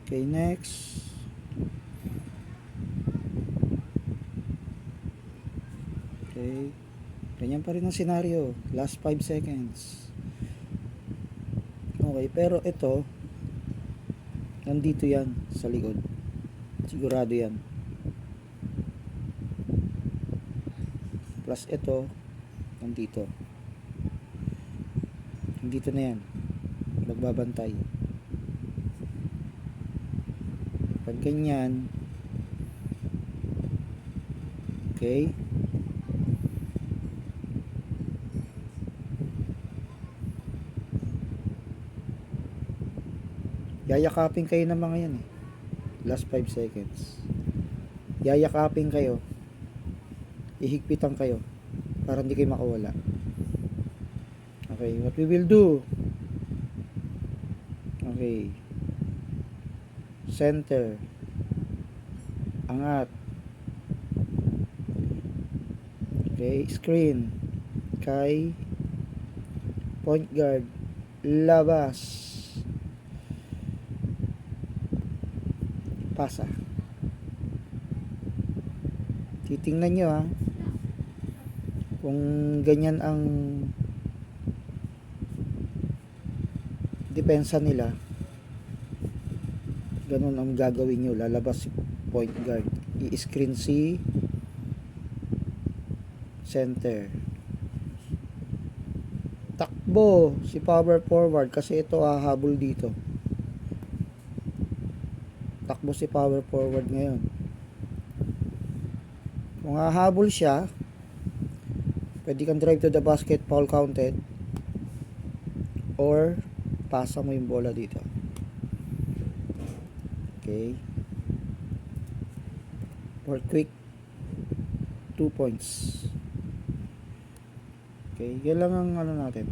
Okay, next. Okay. Ganyan pa rin ang scenario. Last 5 seconds. Okay, pero ito, nandito yan sa likod. Sigurado yan. Plus ito, nandito. Nandito na yan. Magbabantay. Pag ganyan, okay, yayakapin kayo ng mga yan eh. Last 5 seconds. Yayakapin kayo. Ihigpitan kayo para hindi kayo makawala. Okay, what we will do? Okay. Center. Angat. Okay, screen. Kay point guard. Labas. Pasa. Titingnan nyo ha. Kung ganyan ang depensa nila, ganun ang gagawin nyo. Lalabas si point guard, i-screen si center, takbo si power forward kasi ito hahabol dito. Takbo si power forward ngayon. Kung hahabol siya, pwede kang drive to the basket, foul counted, or pasa mo yung bola dito. Okay, for quick 2 points. Okay, yan lang ang ano natin.